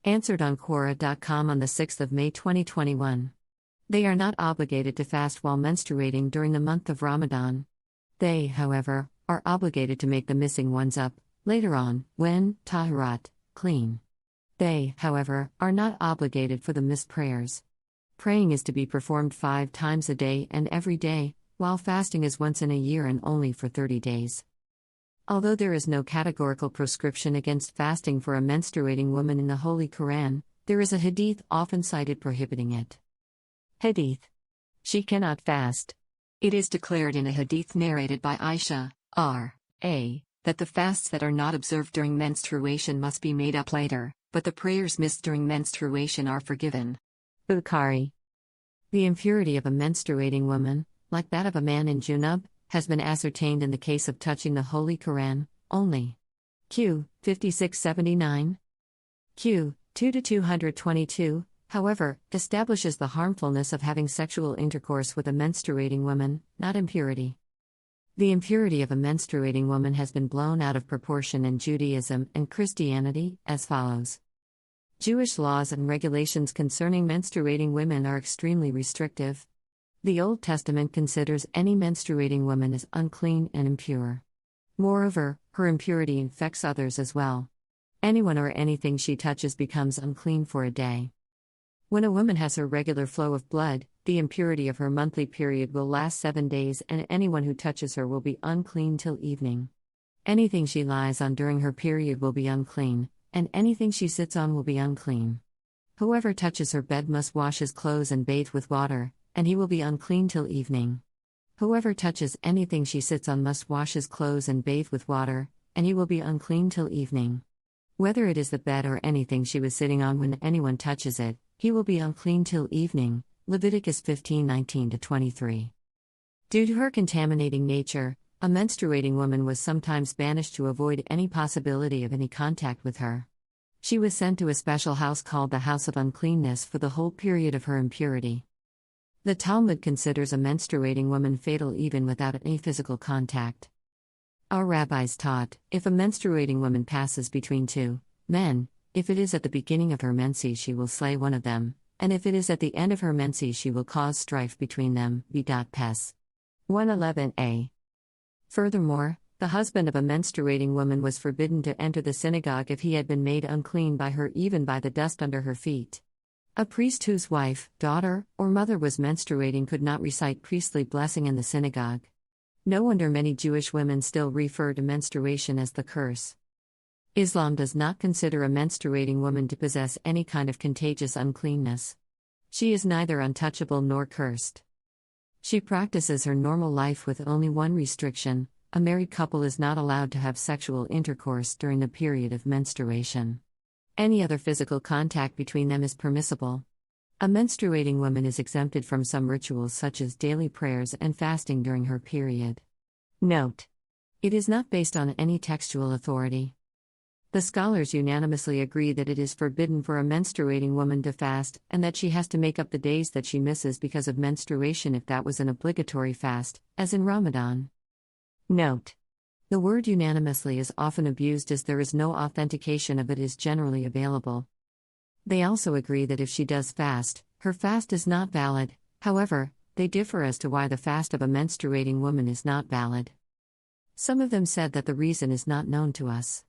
Answered on Quora.com on the 6th of May 2021. They are not obligated to fast while menstruating during the month of Ramadan. They, however, are obligated to make the missing ones up later on, when Tahiraht, clean. They, however, are not obligated for the missed prayers. Praying is to be performed 5 times a day and every day, while fasting is once in a year and only for 30 days. Although there is no categorical proscription against fasting for a menstruating woman in the Holy Qura'an, there is a Hadith often cited prohibiting it. Hadith. She cannot fast. It is declared in a Hadith narrated by Aisha, R.A., that the fasts that are not observed during menstruation must be made up later, but the prayers missed during menstruation are forgiven. Bukhari. The impurity of a menstruating woman, like that of a man in Junub, has been ascertained in the case of touching the Holy Qura'an, only. Q. 5679. Q. 2-222, however, establishes the harmfulness of having sexual intercourse with a menstruating woman, not impurity. The impurity of a menstruating woman has been blown out of proportion in Judaism and Christianity, as follows. Jewish laws and regulations concerning menstruating women are extremely restrictive. The Old Testament considers any menstruating woman as unclean and impure. Moreover, her impurity infects others as well. Anyone or anything she touches becomes unclean for a day. When a woman has her regular flow of blood, the impurity of her monthly period will last 7 days, and anyone who touches her will be unclean till evening. Anything she lies on during her period will be unclean, and anything she sits on will be unclean. Whoever touches her bed must wash his clothes and bathe with water, and he will be unclean till evening. Whoever touches anything she sits on must wash his clothes and bathe with water, and he will be unclean till evening. Whether it is the bed or anything she was sitting on when anyone touches it, he will be unclean till evening. Leviticus 15:19-23. Due to her contaminating nature, a menstruating woman was sometimes banished to avoid any possibility of any contact with her. She was sent to a special house called the House of Uncleanness for the whole period of her impurity. The Talmud considers a menstruating woman fatal even without any physical contact. Our rabbis taught, if a menstruating woman passes between 2 men, if it is at the beginning of her menses she will slay one of them, and if it is at the end of her menses she will cause strife between them. Pes. 111a. Furthermore, the husband of a menstruating woman was forbidden to enter the synagogue if he had been made unclean by her, even by the dust under her feet. A priest whose wife, daughter, or mother was menstruating could not recite priestly blessing in the synagogue. No wonder many Jewish women still refer to menstruation as the curse. Islam does not consider a menstruating woman to possess any kind of contagious uncleanness. She is neither untouchable nor cursed. She practices her normal life with only one restriction: a married couple is not allowed to have sexual intercourse during the period of menstruation. Any other physical contact between them is permissible. A menstruating woman is exempted from some rituals such as daily prayers and fasting during her period. Note: it is not based on any textual authority. The scholars unanimously agree that it is forbidden for a menstruating woman to fast, and that she has to make up the days that she misses because of menstruation if that was an obligatory fast, as in Ramadan. Note: the word unanimously is often abused as there is no authentication of it is generally available. They also agree that if she does fast, her fast is not valid. However, they differ as to why the fast of a menstruating woman is not valid. Some of them said that the reason is not known to us.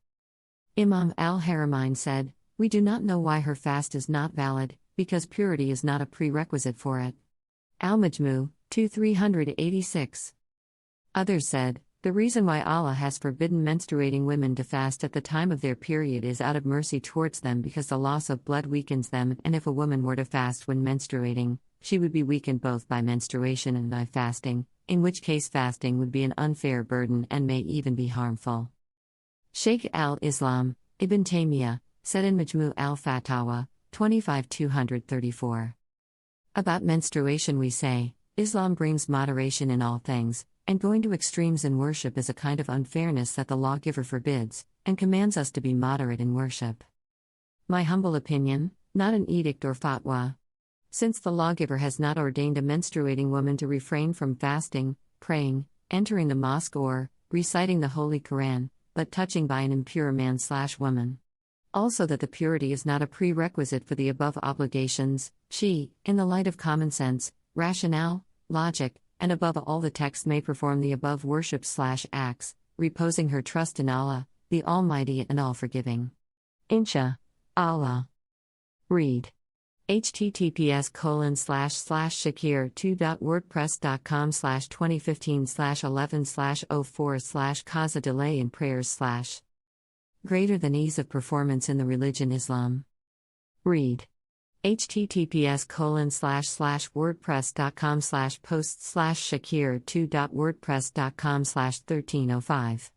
Imam al-Haramain said, "We do not know why her fast is not valid, because purity is not a prerequisite for it." Al-Majmu, 2-386. Others said, the reason why Allah has forbidden menstruating women to fast at the time of their period is out of mercy towards them, because the loss of blood weakens them, and if a woman were to fast when menstruating, she would be weakened both by menstruation and by fasting, in which case fasting would be an unfair burden and may even be harmful. Shaykh al-Islam, Ibn Taymiyyah, said in Majmu' al-Fatawa, 25-234. About menstruation we say, Islam brings moderation in all things, and going to extremes in worship is a kind of unfairness that the lawgiver forbids, and commands us to be moderate in worship. My humble opinion, not an edict or fatwa. Since the lawgiver has not ordained a menstruating woman to refrain from fasting, praying, entering the mosque or reciting the Holy Qura'an, but touching by an impure man/woman. Also, that the purity is not a prerequisite for the above obligations. She, in the light of common sense, rationale, logic, and above all the text, may perform the above worship/acts, reposing her trust in Allah, the Almighty and All-Forgiving. Insha Allah. Read. https://shakir2.wordpress.com/2015/11/04/ cause a delay in prayers/ greater than ease of performance in the religion Islam. Read. https://wordpress.com/post/shakir2.wordpress.com/1305